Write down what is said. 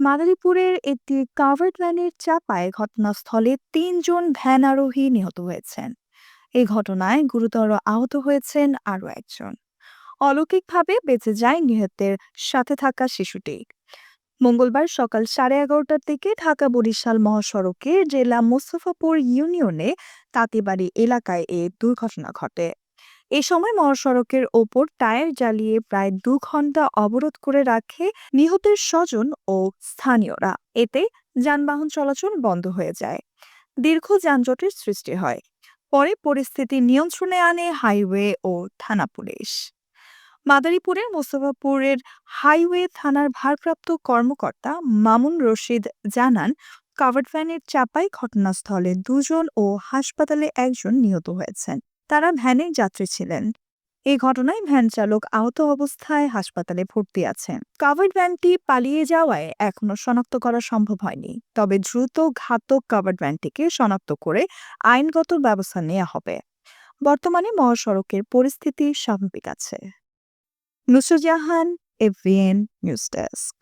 মাদারীপুরের একটি কাভার্ড ভ্যানের চাপায় ঘটনাস্থলে ৩ জন ভ্যান আরোহী নিহত হয়েছেন। এই ঘটনায় গুরুতর আহত হয়েছেন আরও একজন। অলৌকিকভাবে বেঁচে যায় নিহতের সাথে থাকা শিশুটি। মঙ্গলবার সকাল 11:30টার দিকে ঢাকা বরিশাল মহাসড়কে জেলা মোস্তফাপুর ইউনিয়নে তাঁতিবাড়ি এলাকায় এ দুর্ঘটনা ঘটে। এ সময় মহাসড়কের ওপর টায়ার জ্বালিয়ে প্রায় 2 ঘন্টা অবরোধ করে রাখে নিহতের স্বজন ও স্থানীয়রা। এতে যানবাহন চলাচল বন্ধ হয়ে যায়। দীর্ঘ যানজটের সৃষ্টি হয়। পরে পরিস্থিতি নিয়ন্ত্রণে আনে হাইওয়ে ও থানা পুলিশ। মাদারীপুরের মোস্তফাপুরের হাইওয়ে থানার ভারপ্রাপ্ত কর্মকর্তা মামুন রশিদ জানান, কাভার্ড ভ্যানের চাপায় ঘটনাস্থলে 2 জন ও হাসপাতালে 1 জন নিহত হয়েছেন। তারা ভ্যানের যাত্রী ছিলেন। এই ঘটনায় ভ্যান চালক আহত অবস্থায় হাসপাতালে ভর্তি আছেন। কাভার্ড ভ্যানটি পালিয়ে যাওয়ায় এখনো শনাক্ত করা সম্ভব হয়নি। তবে দ্রুত ঘাতক কাভার্ড ভ্যানটিকে শনাক্ত করে আইনগত ব্যবস্থা নেওয়া হবে। বর্তমানে মহাসড়কের পরিস্থিতি স্বাভাবিক আছে। Nusrat Jahan, এফবিএন news desk.